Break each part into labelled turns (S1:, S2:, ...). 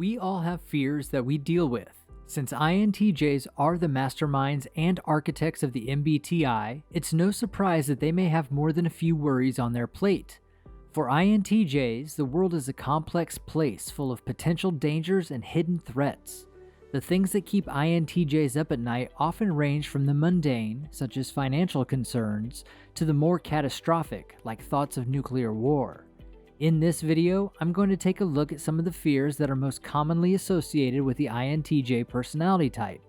S1: We all have fears that we deal with. Since INTJs are the masterminds and architects of the MBTI, it's no surprise that they may have more than a few worries on their plate. For INTJs, the world is a complex place full of potential dangers and hidden threats. The things that keep INTJs up at night often range from the mundane, such as financial concerns, to the more catastrophic, like thoughts of nuclear war. In this video, I'm going to take a look at some of the fears that are most commonly associated with the INTJ personality type.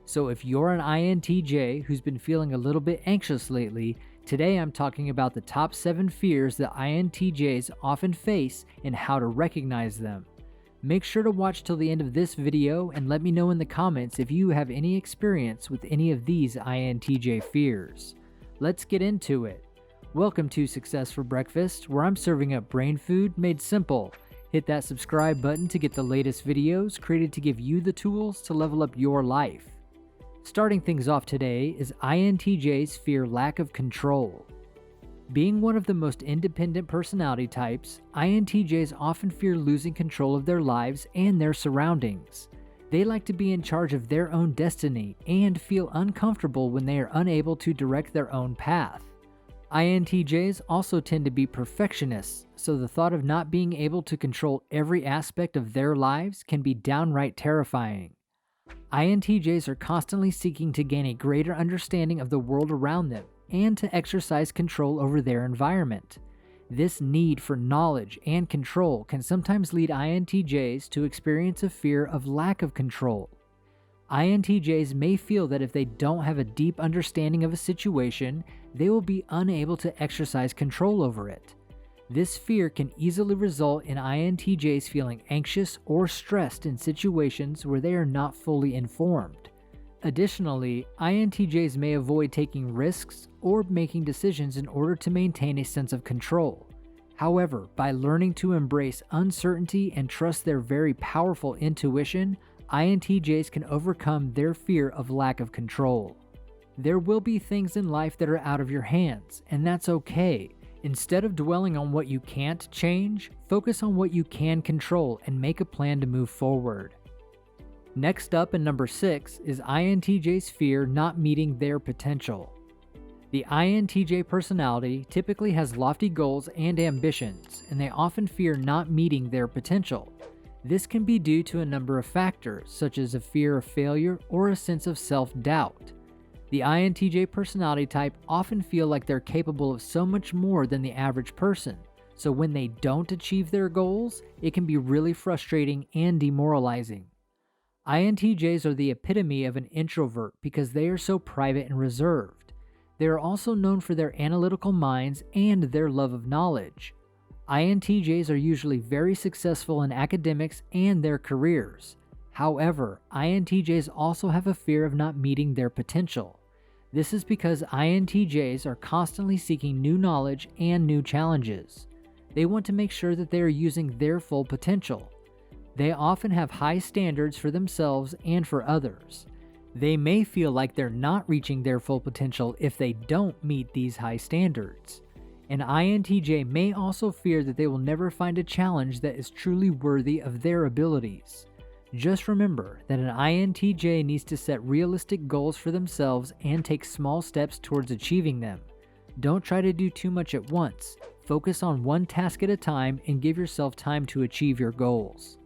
S1: So if you're an INTJ who's been feeling a little bit anxious lately, today I'm talking about the top 7 fears that INTJs often face and how to recognize them. Make sure to watch till the end of this video and let me know in the comments if you have any experience with any of these INTJ fears. Let's get into it. Welcome to Success for Breakfast, where I'm serving up brain food made simple. Hit that subscribe button to get the latest videos created to give you the tools to level up your life. Starting things off today is INTJs fear lack of control. Being one of the most independent personality types, INTJs often fear losing control of their lives and their surroundings. They like to be in charge of their own destiny and feel uncomfortable when they are unable to direct their own path. INTJs also tend to be perfectionists, so the thought of not being able to control every aspect of their lives can be downright terrifying. INTJs are constantly seeking to gain a greater understanding of the world around them and to exercise control over their environment. This need for knowledge and control can sometimes lead INTJs to experience a fear of lack of control. INTJs may feel that if they don't have a deep understanding of a situation, they will be unable to exercise control over it. This fear can easily result in INTJs feeling anxious or stressed in situations where they are not fully informed. Additionally, INTJs may avoid taking risks or making decisions in order to maintain a sense of control. However, by learning to embrace uncertainty and trust their very powerful intuition, INTJs can overcome their fear of lack of control. There will be things in life that are out of your hands, and that's okay. Instead of dwelling on what you can't change, focus on what you can control and make a plan to move forward. Next up, in number 6, is INTJs fear not meeting their potential. The INTJ personality typically has lofty goals and ambitions, and they often fear not meeting their potential. This can be due to a number of factors, such as a fear of failure or a sense of self-doubt. The INTJ personality type often feel like they're capable of so much more than the average person, so when they don't achieve their goals, it can be really frustrating and demoralizing. INTJs are the epitome of an introvert because they are so private and reserved. They are also known for their analytical minds and their love of knowledge. INTJs are usually very successful in academics and their careers. However, INTJs also have a fear of not meeting their potential. This is because INTJs are constantly seeking new knowledge and new challenges. They want to make sure that they are using their full potential. They often have high standards for themselves and for others. They may feel like they're not reaching their full potential if they don't meet these high standards. An INTJ may also fear that they will never find a challenge that is truly worthy of their abilities. Just remember that an INTJ needs to set realistic goals for themselves and take small steps towards achieving them. Don't try to do too much at once. Focus on one task at a time and give yourself time to achieve your goals.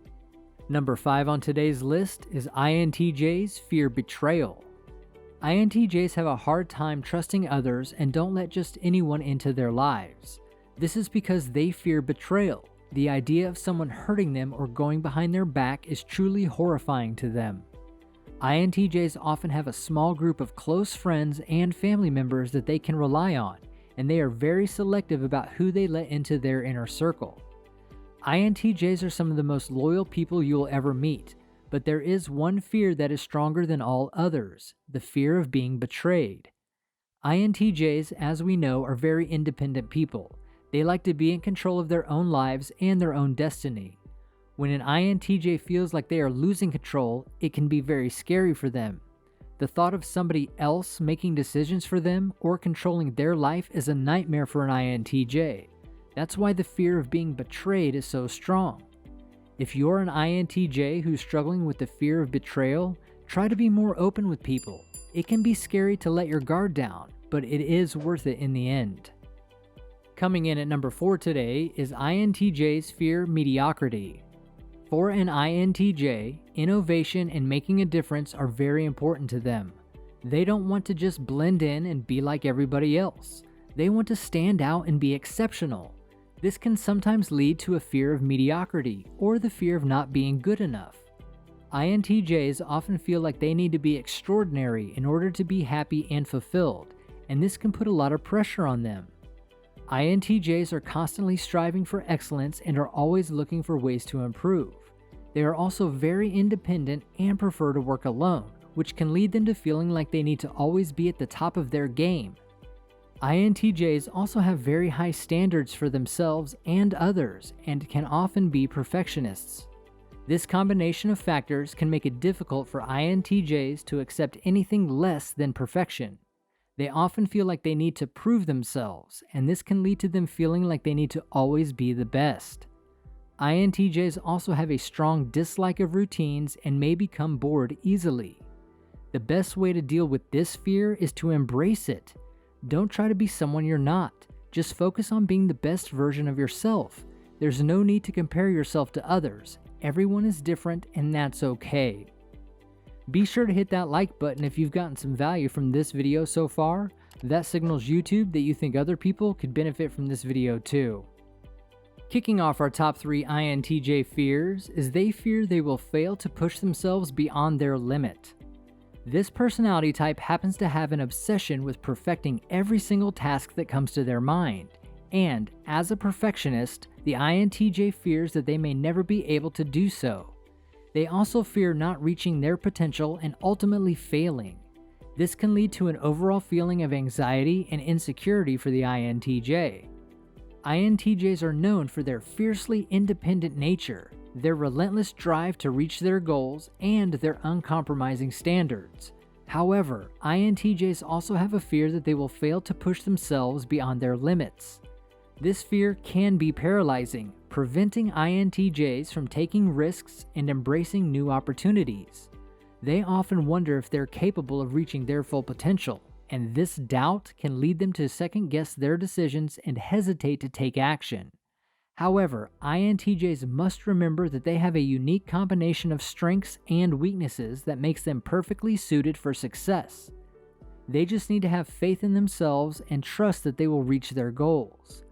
S1: Number 5 on today's list is INTJs fear betrayal. INTJs have a hard time trusting others and don't let just anyone into their lives. This is because they fear betrayal. The idea of someone hurting them or going behind their back is truly horrifying to them. INTJs often have a small group of close friends and family members that they can rely on, and they are very selective about who they let into their inner circle. INTJs are some of the most loyal people you'll ever meet. But there is one fear that is stronger than all others, the fear of being betrayed. INTJs, as we know, are very independent people. They like to be in control of their own lives and their own destiny. When an INTJ feels like they are losing control, it can be very scary for them. The thought of somebody else making decisions for them or controlling their life is a nightmare for an INTJ. That's why the fear of being betrayed is so strong. If you're an INTJ who's struggling with the fear of betrayal, try to be more open with people. It can be scary to let your guard down, but it is worth it in the end. Coming in at number 4 today is INTJ's fear mediocrity. For an INTJ, innovation and making a difference are very important to them. They don't want to just blend in and be like everybody else. They want to stand out and be exceptional. This can sometimes lead to a fear of mediocrity or the fear of not being good enough. INTJs often feel like they need to be extraordinary in order to be happy and fulfilled, and this can put a lot of pressure on them. INTJs are constantly striving for excellence and are always looking for ways to improve. They are also very independent and prefer to work alone, which can lead them to feeling like they need to always be at the top of their game. INTJs also have very high standards for themselves and others and can often be perfectionists. This combination of factors can make it difficult for INTJs to accept anything less than perfection. They often feel like they need to prove themselves, and this can lead to them feeling like they need to always be the best. INTJs also have a strong dislike of routines and may become bored easily. The best way to deal with this fear is to embrace it. Don't try to be someone you're not. Just focus on being the best version of yourself. There's no need to compare yourself to others. Everyone is different, and that's okay. Be sure to hit that like button if you've gotten some value from this video so far. That signals YouTube that you think other people could benefit from this video too. Kicking off our top 3 INTJ fears is they fear they will fail to push themselves beyond their limit. This personality type happens to have an obsession with perfecting every single task that comes to their mind, and as a perfectionist, the INTJ fears that they may never be able to do so. They also fear not reaching their potential and ultimately failing. This can lead to an overall feeling of anxiety and insecurity for the INTJ. INTJs are known for their fiercely independent nature, their relentless drive to reach their goals, and their uncompromising standards. However, INTJs also have a fear that they will fail to push themselves beyond their limits. This fear can be paralyzing, preventing INTJs from taking risks and embracing new opportunities. They often wonder if they're capable of reaching their full potential, and this doubt can lead them to second-guess their decisions and hesitate to take action. However, INTJs must remember that they have a unique combination of strengths and weaknesses that makes them perfectly suited for success. They just need to have faith in themselves and trust that they will reach their goals.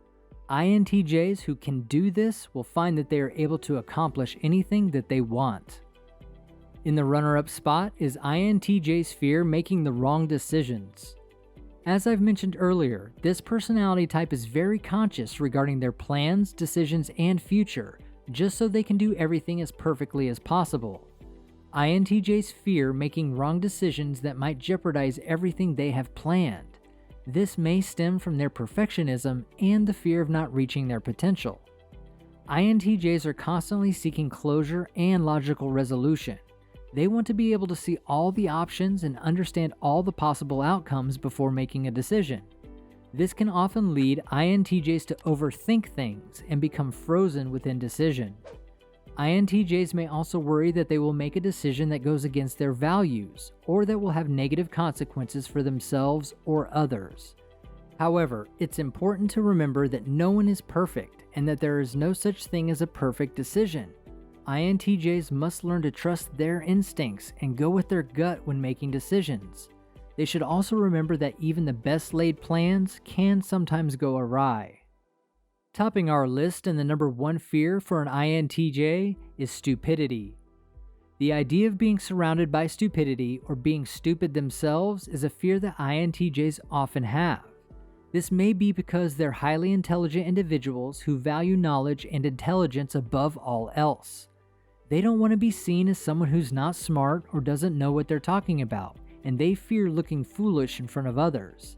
S1: INTJs who can do this will find that they are able to accomplish anything that they want. In the runner-up spot is INTJ's fear making the wrong decisions. As I've mentioned earlier, this personality type is very conscious regarding their plans, decisions, and future, just so they can do everything as perfectly as possible. INTJs fear making wrong decisions that might jeopardize everything they have planned. This may stem from their perfectionism and the fear of not reaching their potential. INTJs are constantly seeking closure and logical resolution. They want to be able to see all the options and understand all the possible outcomes before making a decision. This can often lead INTJs to overthink things and become frozen with indecision. INTJs may also worry that they will make a decision that goes against their values, or that will have negative consequences for themselves or others. However, it's important to remember that no one is perfect and that there is no such thing as a perfect decision. INTJs must learn to trust their instincts and go with their gut when making decisions. They should also remember that even the best laid plans can sometimes go awry. Topping our list in the number 1 fear for an INTJ is stupidity. The idea of being surrounded by stupidity or being stupid themselves is a fear that INTJs often have. This may be because they're highly intelligent individuals who value knowledge and intelligence above all else. They don't want to be seen as someone who's not smart or doesn't know what they're talking about, and they fear looking foolish in front of others.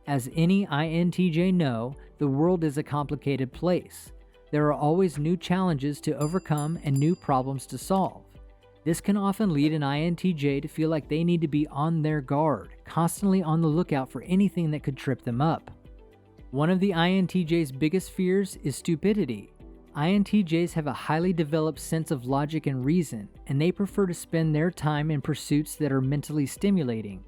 S1: As any INTJ know, the world is a complicated place. There are always new challenges to overcome and new problems to solve. This can often lead an INTJ to feel like they need to be on their guard, constantly on the lookout for anything that could trip them up. One of the INTJ's biggest fears is stupidity. INTJs have a highly developed sense of logic and reason, and they prefer to spend their time in pursuits that are mentally stimulating.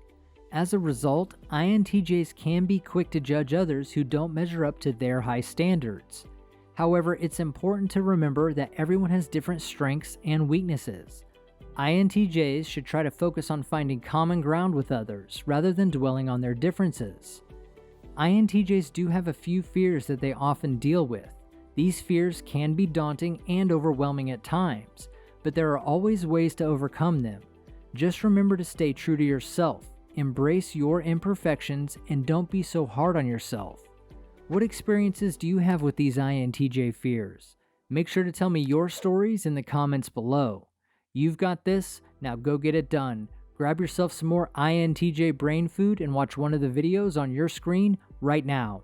S1: As a result, INTJs can be quick to judge others who don't measure up to their high standards. However, it's important to remember that everyone has different strengths and weaknesses. INTJs should try to focus on finding common ground with others rather than dwelling on their differences. INTJs do have a few fears that they often deal with. These fears can be daunting and overwhelming at times, but there are always ways to overcome them. Just remember to stay true to yourself, embrace your imperfections, and don't be so hard on yourself. What experiences do you have with these INTJ fears? Make sure to tell me your stories in the comments below. You've got this, now go get it done. Grab yourself some more INTJ brain food and watch one of the videos on your screen right now.